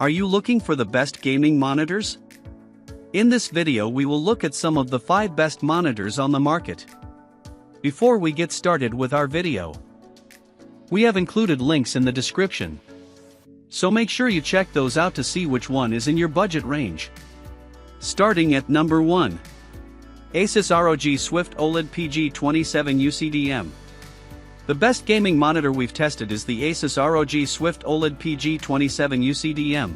Are you looking for the best gaming monitors? In this video we will look at some of the 5 best monitors on the market. Before we get started with our video, we have included links in the description, so make sure you check those out to see which one is in your budget range. Starting at number 1. ASUS ROG Swift OLED PG27 UCDM. The best gaming monitor we've tested is the ASUS ROG Swift OLED PG27 UCDM.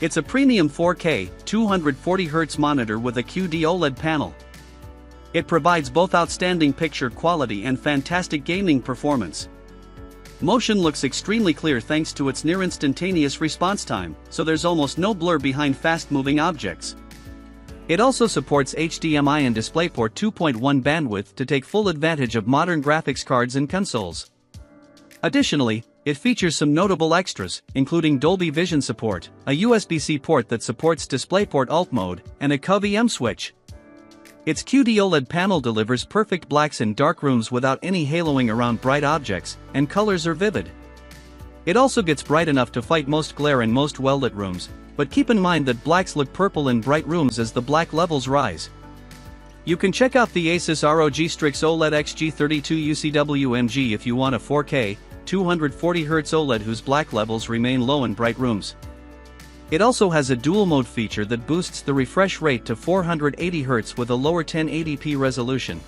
It's a premium 4K, 240Hz monitor with a QD OLED panel. It provides both outstanding picture quality and fantastic gaming performance. Motion looks extremely clear thanks to its near-instantaneous response time, so there's almost no blur behind fast-moving objects. It also supports HDMI and DisplayPort 2.1 bandwidth to take full advantage of modern graphics cards and consoles. Additionally, it features some notable extras, including Dolby Vision support, a USB-C port that supports DisplayPort Alt Mode, and a CUV-M switch. Its QD OLED panel delivers perfect blacks in dark rooms without any haloing around bright objects, and colors are vivid. It also gets bright enough to fight most glare in most well-lit rooms, but keep in mind that blacks look purple in bright rooms as the black levels rise. You can check out the ASUS ROG Strix OLED XG32 UCWMG if you want a 4K, 240Hz OLED whose black levels remain low in bright rooms. It also has a dual mode feature that boosts the refresh rate to 480Hz with a lower 1080p resolution.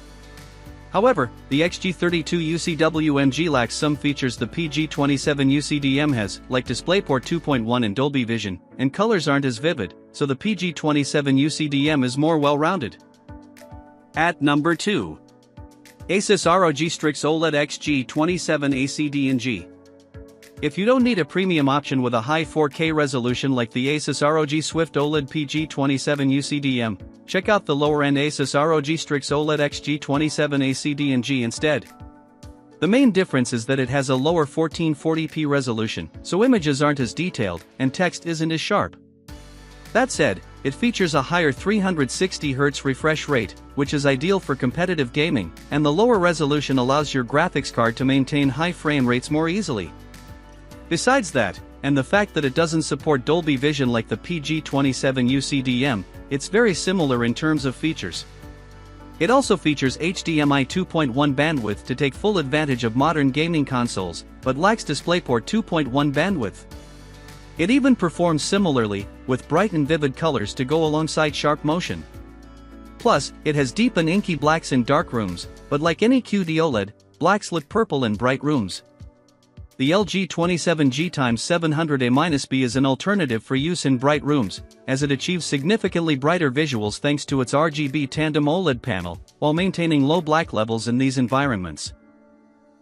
However, the XG32 UCWMG lacks some features the PG27 UCDM has, like DisplayPort 2.1 and Dolby Vision, and colors aren't as vivid, so the PG27 UCDM is more well-rounded. At number 2. ASUS ROG Strix OLED XG27 ACD&G. If you don't need a premium option with a high 4K resolution like the ASUS ROG Swift OLED PG27 UCDM, check out the lower-end ASUS ROG Strix OLED XG27 ACD&G instead. The main difference is that it has a lower 1440p resolution, so images aren't as detailed, and text isn't as sharp. That said, it features a higher 360Hz refresh rate, which is ideal for competitive gaming, and the lower resolution allows your graphics card to maintain high frame rates more easily. Besides that, and the fact that it doesn't support Dolby Vision like the PG27 UCDM, it's very similar in terms of features. It also features HDMI 2.1 bandwidth to take full advantage of modern gaming consoles, but lacks DisplayPort 2.1 bandwidth. It even performs similarly, with bright and vivid colors to go alongside sharp motion. Plus, it has deep and inky blacks in dark rooms, but like any QD OLED, blacks look purple in bright rooms. The LG27G x700A-B is an alternative for use in bright rooms, as it achieves significantly brighter visuals thanks to its RGB tandem OLED panel, while maintaining low black levels in these environments.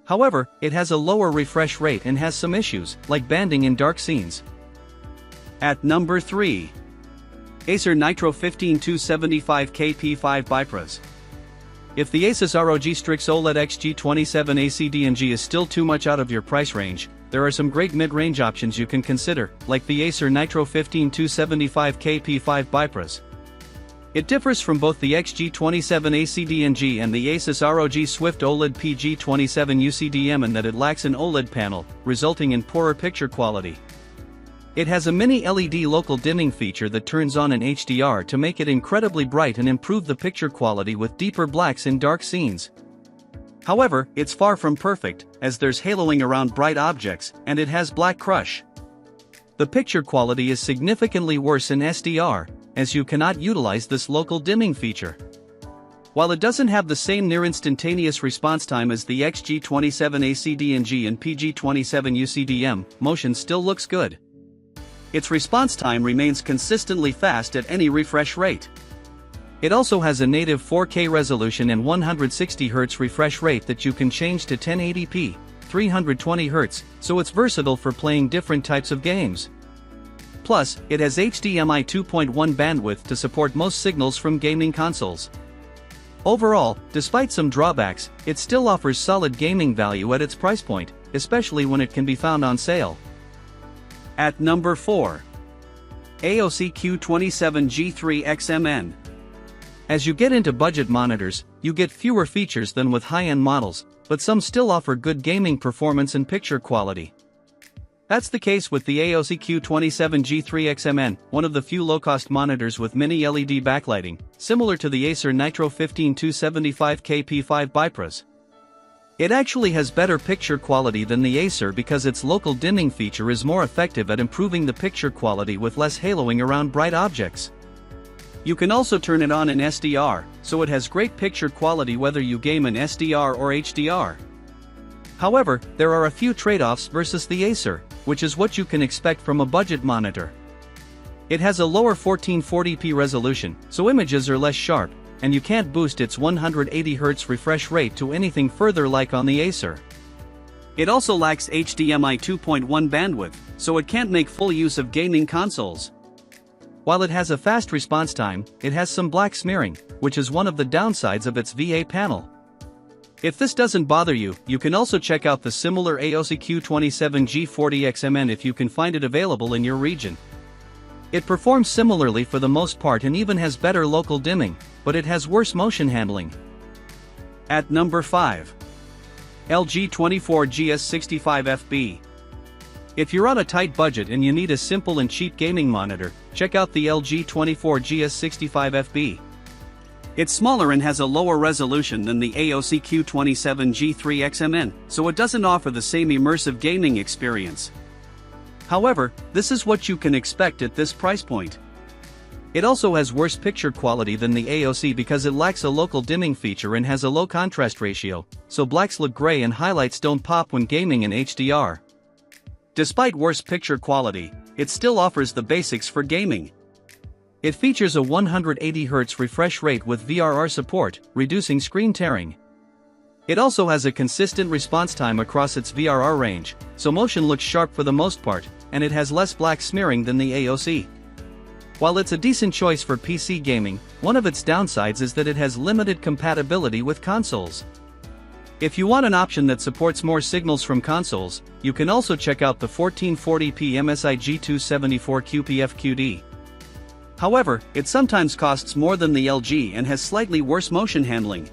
However, it has a lower refresh rate and has some issues, like banding in dark scenes. At number 3. Acer Nitro 15275KP5 BiPros. If the ASUS ROG Strix OLED XG27 ACD&G is still too much out of your price range, there are some great mid-range options you can consider, like the Acer Nitro 15275KP5 BiPros. It differs from both the XG27 ACD&G and the ASUS ROG Swift OLED PG27 UCDM in that it lacks an OLED panel, resulting in poorer picture quality. It has a mini LED local dimming feature that turns on in HDR to make it incredibly bright and improve the picture quality with deeper blacks in dark scenes. However, it's far from perfect, as there's haloing around bright objects, and it has black crush. The picture quality is significantly worse in SDR, as you cannot utilize this local dimming feature. While it doesn't have the same near-instantaneous response time as the XG27 ACD&G and PG27 UCDM, motion still looks good. Its response time remains consistently fast at any refresh rate. It also has a native 4K resolution and 160Hz refresh rate that you can change to 1080p, 320Hz, so it's versatile for playing different types of games. Plus, it has HDMI 2.1 bandwidth to support most signals from gaming consoles. Overall, despite some drawbacks, it still offers solid gaming value at its price point, especially when it can be found on sale. At number 4. AOC Q27G3XMN. As you get into budget monitors, you get fewer features than with high-end models, but some still offer good gaming performance and picture quality. That's the case with the ASUS Q27G3XMN, one of the few low-cost monitors with mini LED backlighting, similar to the Acer Nitro 15275K P5 Bipras. It actually has better picture quality than the Acer because its local dimming feature is more effective at improving the picture quality with less haloing around bright objects. You can also turn it on in SDR, so it has great picture quality whether you game in SDR or HDR. However, there are a few trade-offs versus the Acer, which is what you can expect from a budget monitor. It has a lower 1440p resolution, so images are less sharp, and you can't boost its 180Hz refresh rate to anything further like on the Acer. It also lacks HDMI 2.1 bandwidth, so it can't make full use of gaming consoles. While it has a fast response time, it has some black smearing, which is one of the downsides of its VA panel. If this doesn't bother you, you can also check out the similar ASUS Q27G40XMN if you can find it available in your region. It performs similarly for the most part and even has better local dimming, but it has worse motion handling. At number 5. LG 24GS65FB. If you're on a tight budget and you need a simple and cheap gaming monitor, check out the LG 24GS65FB. It's smaller and has a lower resolution than the ASUS Q27G3XMN, so it doesn't offer the same immersive gaming experience. However, this is what you can expect at this price point. It also has worse picture quality than the ASUS because it lacks a local dimming feature and has a low contrast ratio, so blacks look gray and highlights don't pop when gaming in HDR. Despite worse picture quality, it still offers the basics for gaming. It features a 180Hz refresh rate with VRR support, reducing screen tearing. It also has a consistent response time across its VRR range, so motion looks sharp for the most part, and it has less black smearing than the ASUS. While it's a decent choice for PC gaming, one of its downsides is that it has limited compatibility with consoles. If you want an option that supports more signals from consoles, you can also check out the 1440p MSI G274 QPF-QD. However, it sometimes costs more than the LG and has slightly worse motion handling.